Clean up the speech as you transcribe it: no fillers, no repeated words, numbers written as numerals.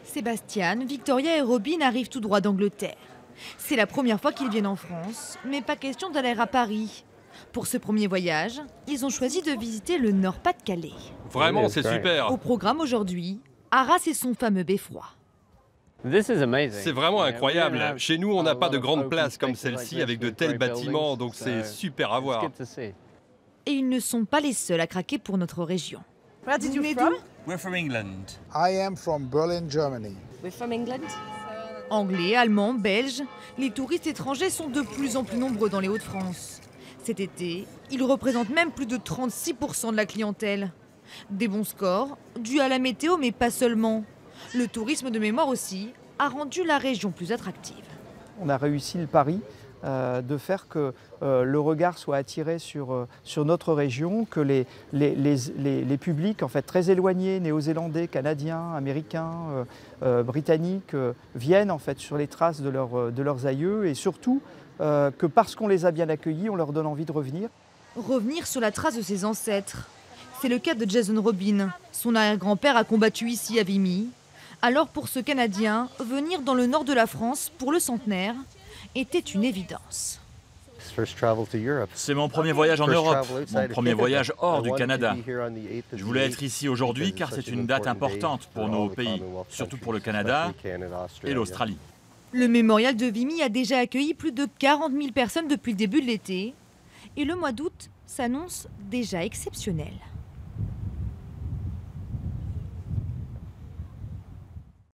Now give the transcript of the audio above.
Sébastien, Victoria et Robin arrivent tout droit d'Angleterre. C'est la première fois qu'ils viennent en France, mais pas question d'aller à Paris. Pour ce premier voyage, ils ont choisi de visiter le Nord-Pas-de-Calais. Vraiment, c'est super. Au programme aujourd'hui, Arras et son fameux beffroi. C'est vraiment incroyable. Chez nous, on n'a pas de grandes places comme celle-ci avec de tels bâtiments, donc c'est super à voir. Et ils ne sont pas les seuls à craquer pour notre région. Where did you from? We're from England. I am from Berlin, Germany. We're from England. Anglais, Allemands, Belges, les touristes étrangers sont de plus en plus nombreux dans les Hauts-de-France. Cet été, ils représentent même plus de 36% de la clientèle. Des bons scores, dus à la météo, mais pas seulement. Le tourisme de mémoire aussi a rendu la région plus attractive. On a réussi le pari de faire que le regard soit attiré sur notre région, que les publics en fait, très éloignés, néo-zélandais, canadiens, américains, britanniques, viennent en fait, sur les traces de leurs aïeux et surtout que parce qu'on les a bien accueillis, on leur donne envie de revenir. Revenir sur la trace de ses ancêtres. C'est le cas de Jason Robin. Son arrière-grand-père a combattu ici à Vimy. Alors pour ce Canadien, venir dans le nord de la France pour le centenaire était une évidence. C'est mon premier voyage en Europe, mon premier voyage hors du Canada. Je voulais être ici aujourd'hui car c'est une date importante pour nos pays, surtout pour le Canada et l'Australie. Le mémorial de Vimy a déjà accueilli plus de 40 000 personnes depuis le début de l'été. Et le mois d'août s'annonce déjà exceptionnel.